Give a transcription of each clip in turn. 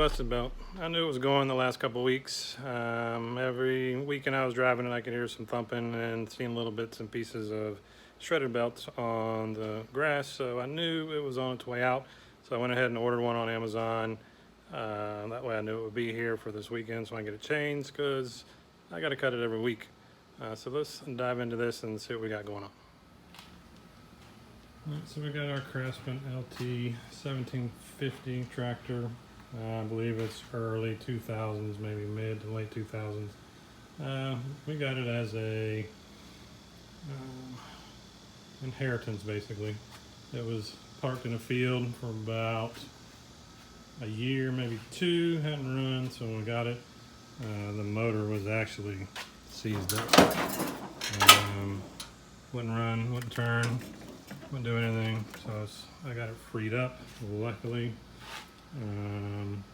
busted belt. I knew it was going the last couple weeks. Every weekend I was driving and I could hear some thumping and seeing little bits and pieces of shredded belts on the grass, so I knew it was on its way out. So I went ahead and ordered one on Amazon. That way I knew it would be here for this weekend so I can get it changed, because I got to cut it every week. So let's dive into this and see what we got going on. All right, so we got our Craftsman LT1750 tractor. I believe it's early 2000s, maybe mid to late 2000s. We got it as a inheritance, basically. It was parked in a field for about a year, maybe two, hadn't run, so when we got it, the motor was actually seized up. Wouldn't run, wouldn't turn, wouldn't do anything, so I got it freed up, luckily.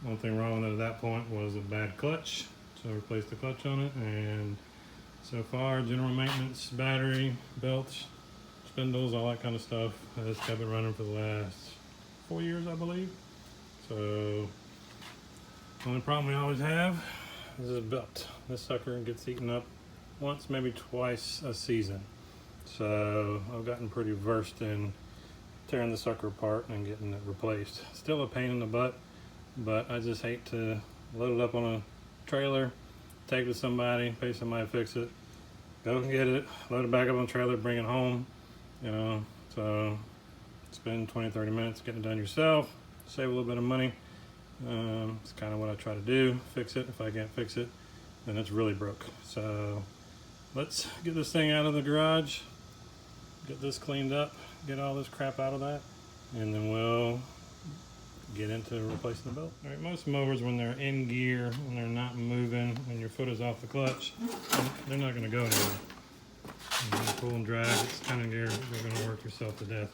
One thing wrong with it at that point was a bad clutch, so I replaced the clutch on it, and so far, general maintenance, battery, belts, spindles, all that kind of stuff. I just kept it running for the last 4 years, I believe. So, the only problem we always have is this belt. This sucker gets eaten up once, maybe twice a season. So, I've gotten pretty versed in tearing the sucker apart and getting it replaced. Still a pain in the butt, but I just hate to load it up on a trailer, take it to somebody, pay somebody to fix it, go and get it, load it back up on the trailer, bring it home, you know. So spend 20-30 minutes getting it done yourself, save a little bit of money. It's kind of what I try to do, fix it. If I can't fix it, then it's really broke. So let's get this thing out of the garage, get this cleaned up, get all this crap out of that, and then we'll get into replacing the belt. All right, most mowers, when they're in gear, when they're not moving, when your foot is off the clutch, they're not going to go anywhere. And you pull and drag, it's kind of gear, you're going to work yourself to death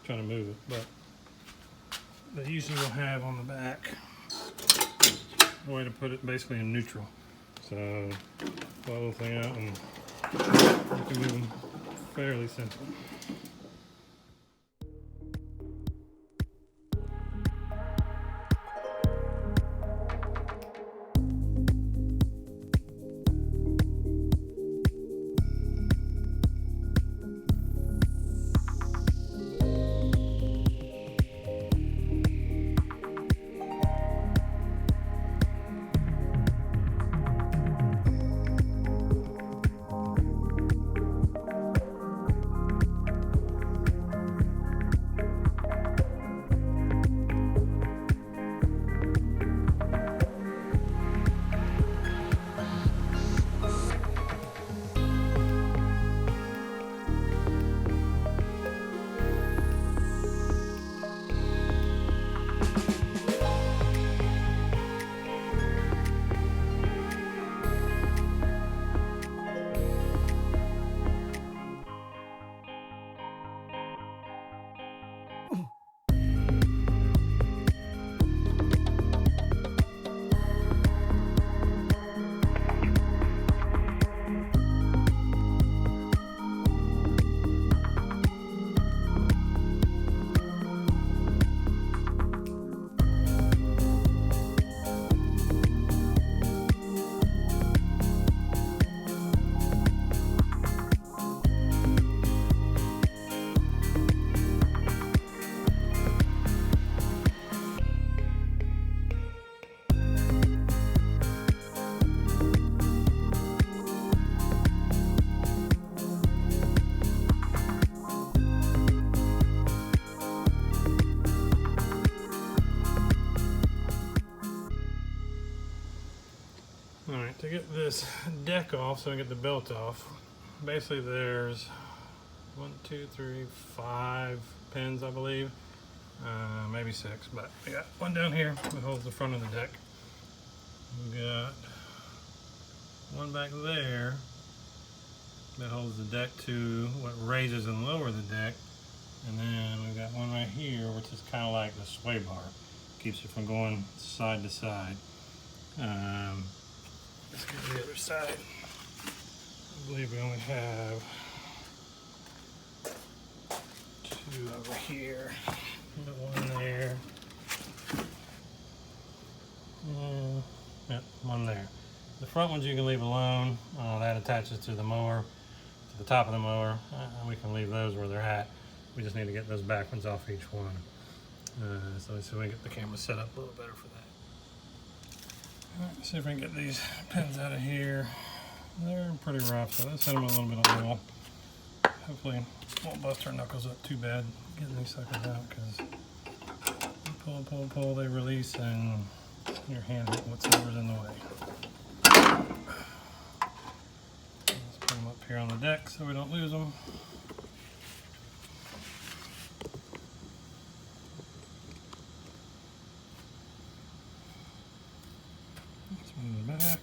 trying to move it. But they usually will have on the back a way to put it basically in neutral. So pull the little thing out and you can move them fairly simple. Alright, to get this deck off, so I get the belt off, basically there's 5 pins, I believe, maybe 6, but I got one down here that holds the front of the deck. We got one back there that holds the deck to what raises and lowers the deck, and then we've got one right here which is kind of like the sway bar, keeps it from going side to side. Let's go to the other side. I believe we only have 2 over here, one there, Yep, one there. The front ones you can leave alone. That attaches to the mower, to the top of the mower. We can leave those where they're at. We just need to get those back ones off each one. So we can get the camera set up a little better for that. All right, see if we can get these pins out of here. They're pretty rough, so let's hit them with a little bit of oil. Hopefully it won't bust our knuckles up too bad getting these suckers out, because you pull, they release and your hand hit whatever's in the way. Let's put them up here on the deck so we don't lose them. Let's move them back.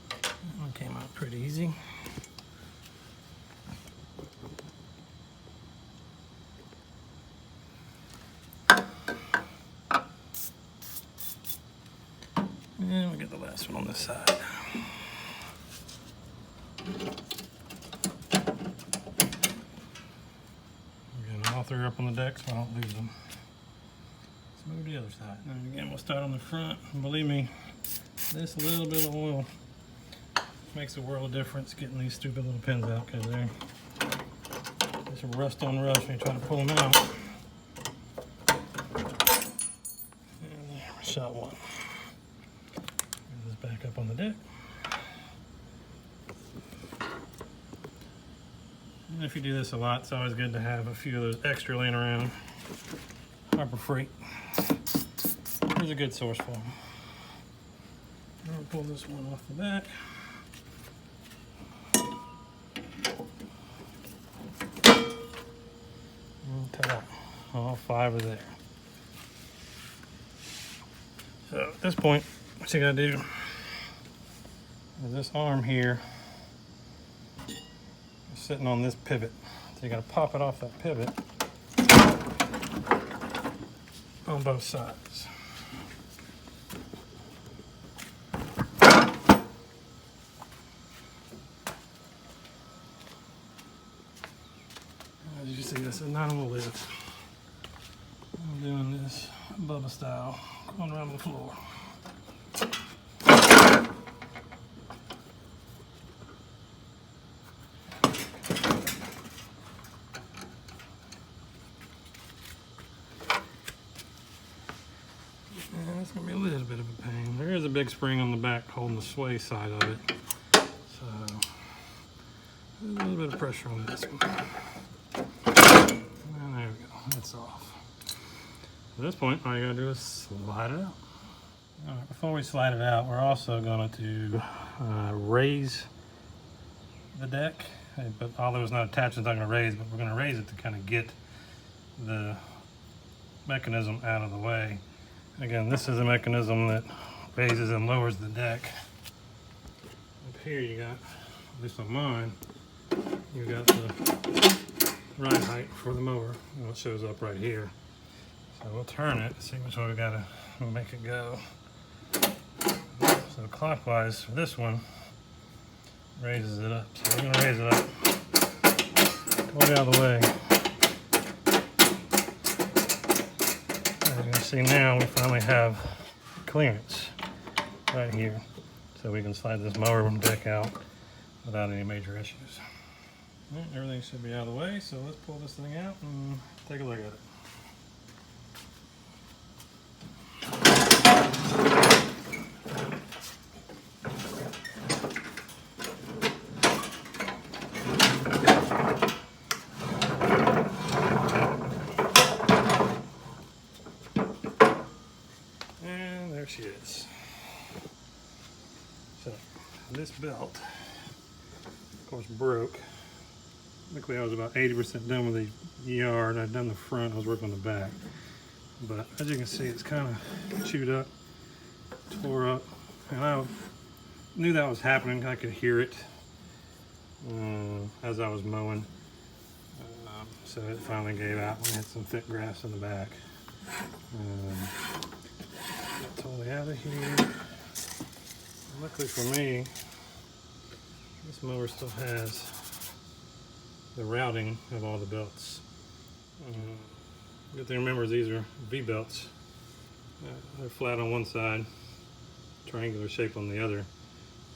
That one came out pretty easy. And we'll get the last one on this side. Again, all three are up on the deck so I don't lose them. Let's move to the other side. And again, we'll start on the front. And believe me, this little bit of oil makes a world of difference getting these stupid little pins out, because they're just rust on rust when you try to pull them out. And there, we shot one. Back up on the deck. And if you do this a lot, it's always good to have a few of those extra laying around. Harbor Freight. Here's a good source for them. I'll pull this one off the back. And ta-da! All five are there. So at this point, what you gotta do is this arm here is sitting on this pivot. So you gotta pop it off that pivot on both sides. As you can see, this is not on the lid. I'm doing this Bubba style, going around the floor. It's going to be a little bit of a pain. There is a big spring on the back holding the sway side of it. So, there's a little bit of pressure on this one. And there we go. It's off. At this point, all you got to do is slide it out. All right, before we slide it out, we're also going to raise the deck. But although it's not attached, it's not going to raise, but we're going to raise it to kind of get the mechanism out of the way. Again, this is a mechanism that raises and lowers the deck. Up here you got, at least on mine, you got the ride height for the mower. It shows up right here. So we'll turn it, see which way we gotta make it go. So clockwise for this one, raises it up. So we're gonna raise it up, go out of the way. As you can see now, we finally have clearance right here. So we can slide this mower deck out without any major issues. All right, everything should be out of the way, so let's pull this thing out and take a look at it. And there she is. So this belt, of course, broke. Luckily I was about 80% done with the yard. I'd done the front, I was working on the back. But as you can see, it's kind of chewed up, tore up. And I knew that was happening. I could hear it as I was mowing. So it finally gave out. We had some thick grass in the back. Got totally out of here. Luckily for me, this mower still has the routing of all the belts. Good thing to remember is these are V-belts. They're flat on one side, triangular shape on the other.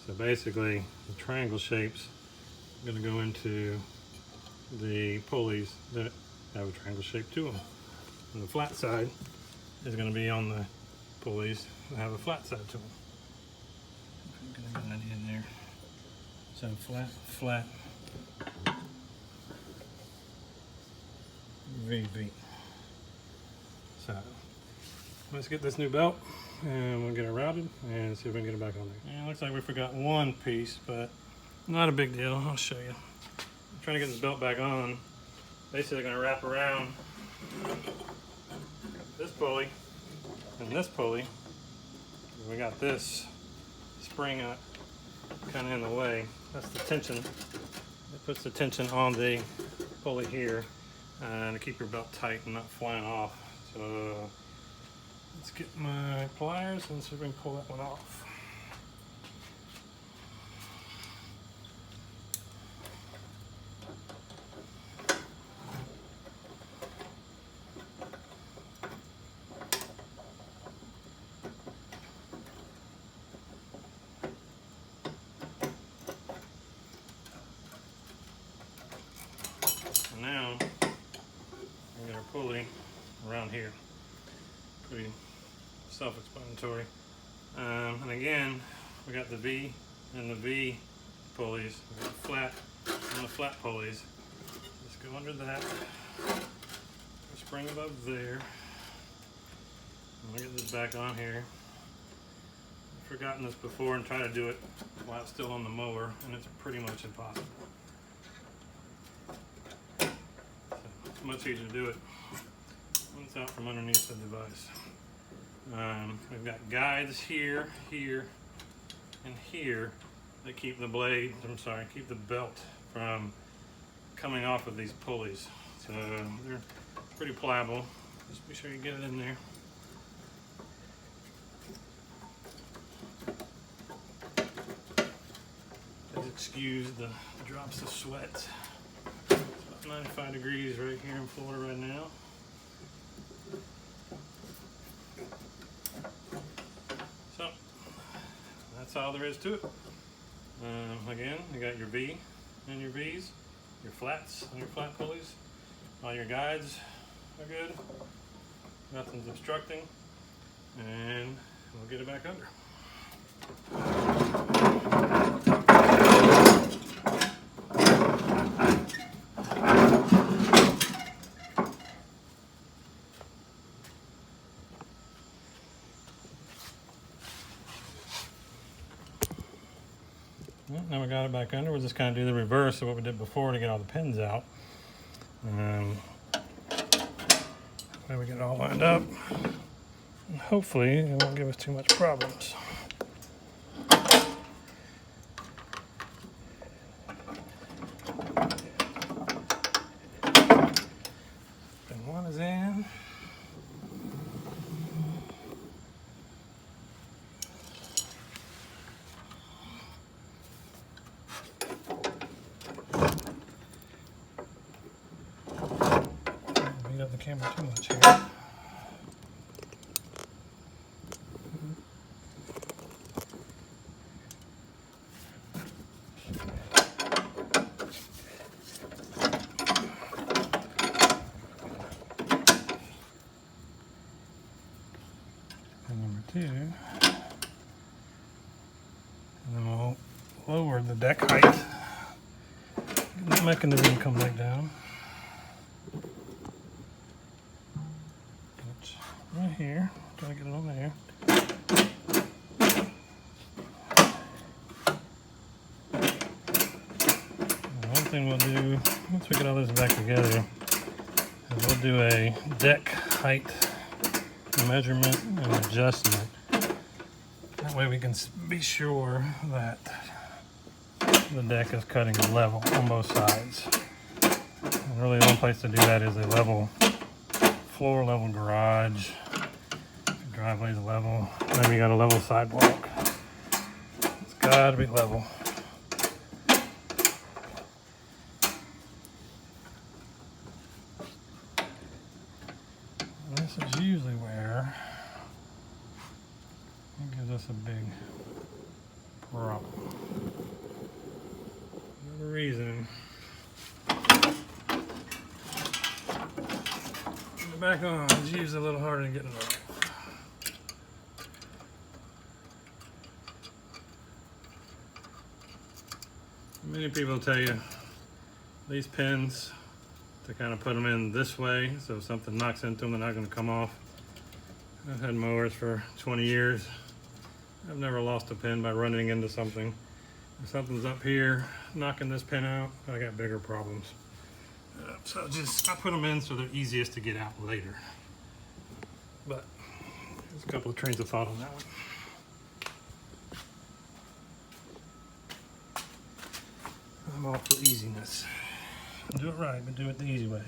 So basically, the triangle shapes are going to go into the pulleys that have a triangle shape to them. And the flat side is going to be on the pulleys that have a flat side to them. If you can get an idea there. So flat, flat, VV. So let's get this new belt and we'll get it routed and see if we can get it back on there. Yeah, it looks like we forgot one piece, but not a big deal. I'll show you. I'm trying to get this belt back on. Basically, going to wrap around this pulley and this pulley. We got this spring up kind of in the way. That's the tension. It puts the tension on the pulley here to keep your belt tight and not flying off. So let's get my pliers and see if we can pull that one off. Now we get our pulley around here. Pretty self-explanatory. And again, we got the V and the V pulleys. We got flat and the flat pulleys. Just go under that. Spring above there. And we get this back on here. I've forgotten this before and tried to do it while it's still on the mower, and it's pretty much impossible. Much easier to do it when it's out from underneath the device. We've got guides here, here, and here that keep the blade, keep the belt from coming off of these pulleys. So they're pretty pliable. Just be sure you get it in there. Please excuse the drops of sweat. 95 degrees right here in Florida right now. So that's all there is to it. Again, you got your V and your V's, your flats and your flat pulleys. All your guides are good. Nothing's obstructing, and we'll get it back under. Now we got it back under. We'll just kind of do the reverse of what we did before to get all the pins out. Way we get it all lined up. And hopefully it won't give us too much problems. Pin one is in. Beat up the camera too much here. And number two, and then we'll lower the deck height. Get the mechanism come back down. Right here, try to get it on there. And one thing we'll do, once we get all this back together, is we'll do a deck height measurement and adjustment. That way we can be sure that the deck is cutting level on both sides. And really the only place to do that is a level floor, level garage, driveway's level, maybe you got a level sidewalk. It's gotta be level. This is usually where it gives us a big problem. Another reason. Put it back on. It's usually a little harder to get it off. Many people tell you these pins to kind of put them in this way, so if something knocks into them, they're not going to come off. I've had mowers for 20 years. I've never lost a pin by running into something. If something's up here knocking this pin out, I got bigger problems. So I put them in so they're easiest to get out later. But there's a couple of trains of thought on that one. I'm all for easiness. Do it right, but do it the easy way.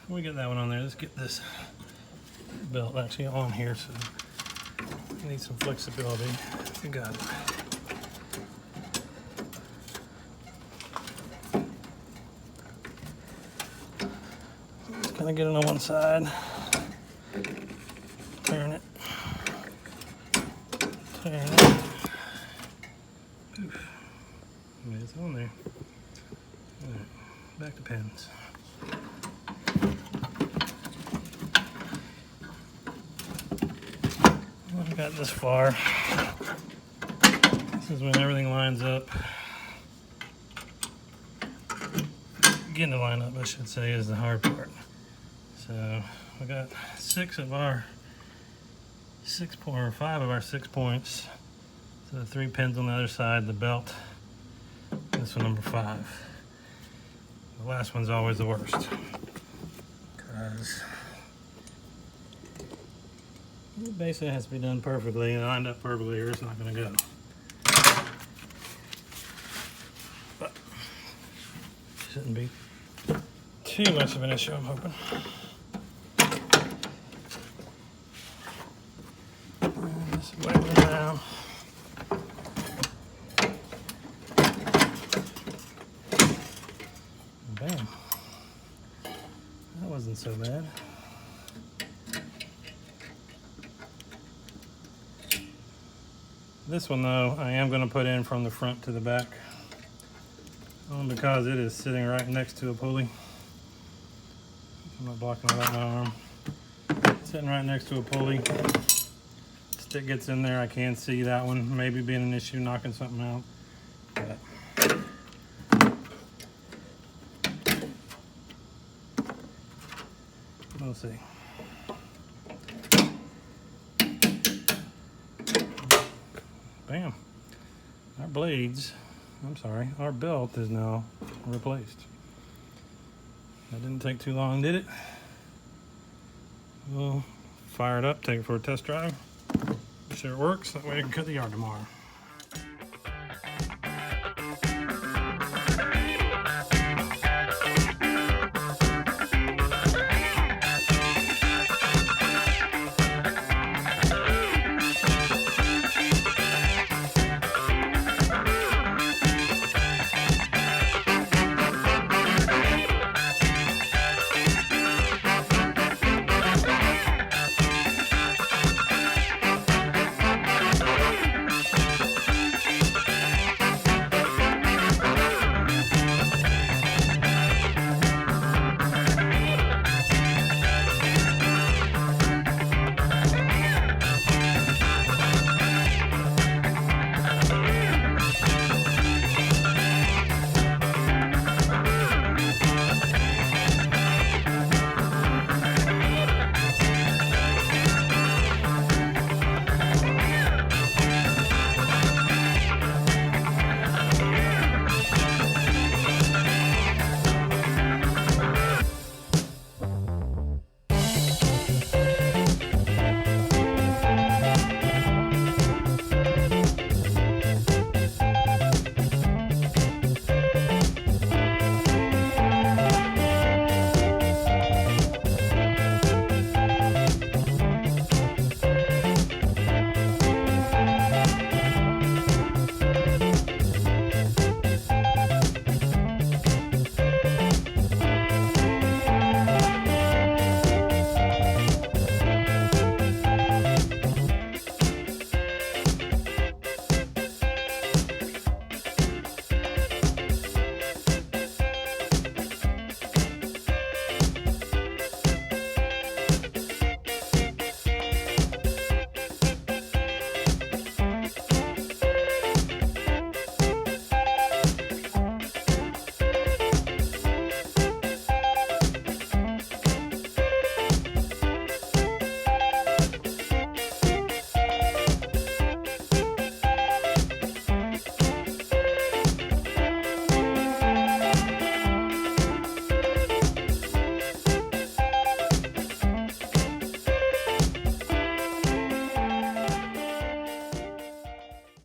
Before we get that one on there, let's get this belt actually on here. So I need some flexibility. You got it. Kind of get it on one side, turn it, Oof. It's on there. All right, back to pins. Well, I got this far. This is when everything lines up. Getting to line up, I should say, is the hard part. So we got 5 of our 6 points. So the 3 pins on the other side, the belt. This one, number 5. The last one's always the worst, because it basically has to be done perfectly and lined up perfectly, or it's not going to go. But shouldn't be too much of an issue, I'm hoping. Just wipe it down. Bam. That wasn't so bad. This one, though, I am going to put in from the front to the back, because it is sitting right next to a pulley. I'm not blocking it with my arm. Sitting right next to a pulley. Stick gets in there. I can see that one maybe being an issue, knocking something out. But we'll see. Bam. Our belt is now replaced. That didn't take too long, did it? We'll fire it up, take it for a test drive. Make sure it works. That way I can cut the yard tomorrow.